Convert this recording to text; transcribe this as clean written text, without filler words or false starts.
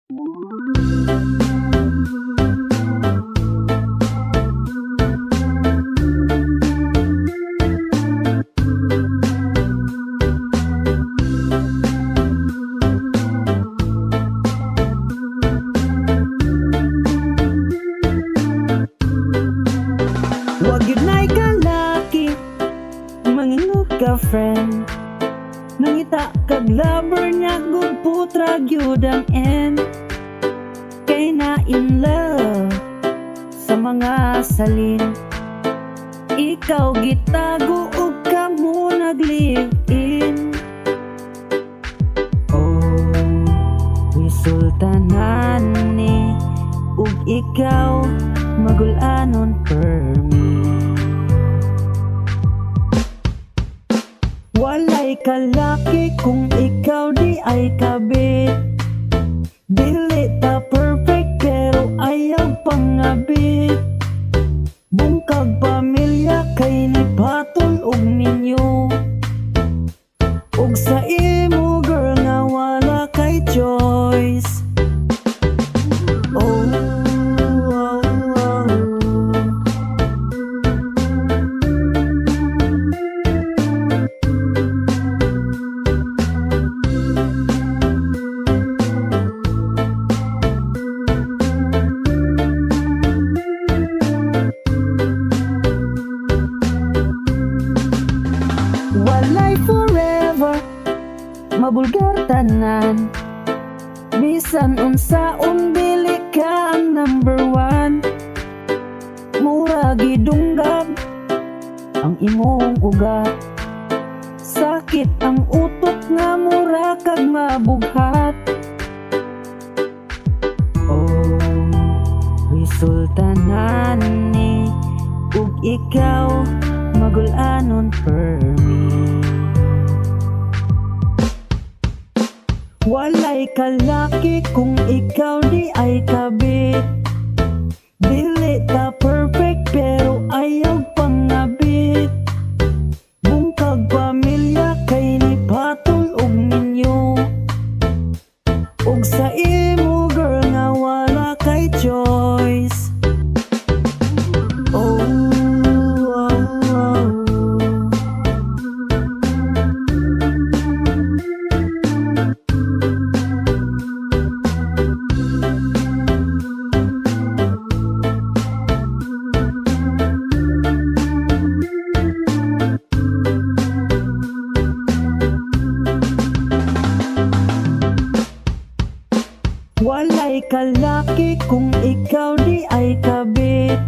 Wag yun na'y kalaki, manginog ka friend. Nangita kag lover niya, good putra gyud ang end. Kay na in love sa mga salin, ikaw gitago ug kamo nag-live in. Oh, sultanan ni ug ikaw magulanon per me. Walay kalaki kung ikaw di ay kabit. Dili ta perfect pero ayaw pangabit. Bungkag pamilya kay ni patol og ninyo. Ug sa imo girl nga wala kay choice. Oh, walay forever, mabulgar tanan. Bisan unsaon dili ka ang number one. Mura gidunggab ang imong ugat. Sakit ang utok nga mura kag mabughat. Oh, sultanan ni ug ikaw magulanon per me. Walay kalaki kung ikaw di ay kabit. Dili ta perfect pero ayaw pangabit. Bungkag pamilya kay ni patol og ninyo. Ug sa imo girl nga wala kay choice. Oh, walay kalaki kung ikaw di ay kabit.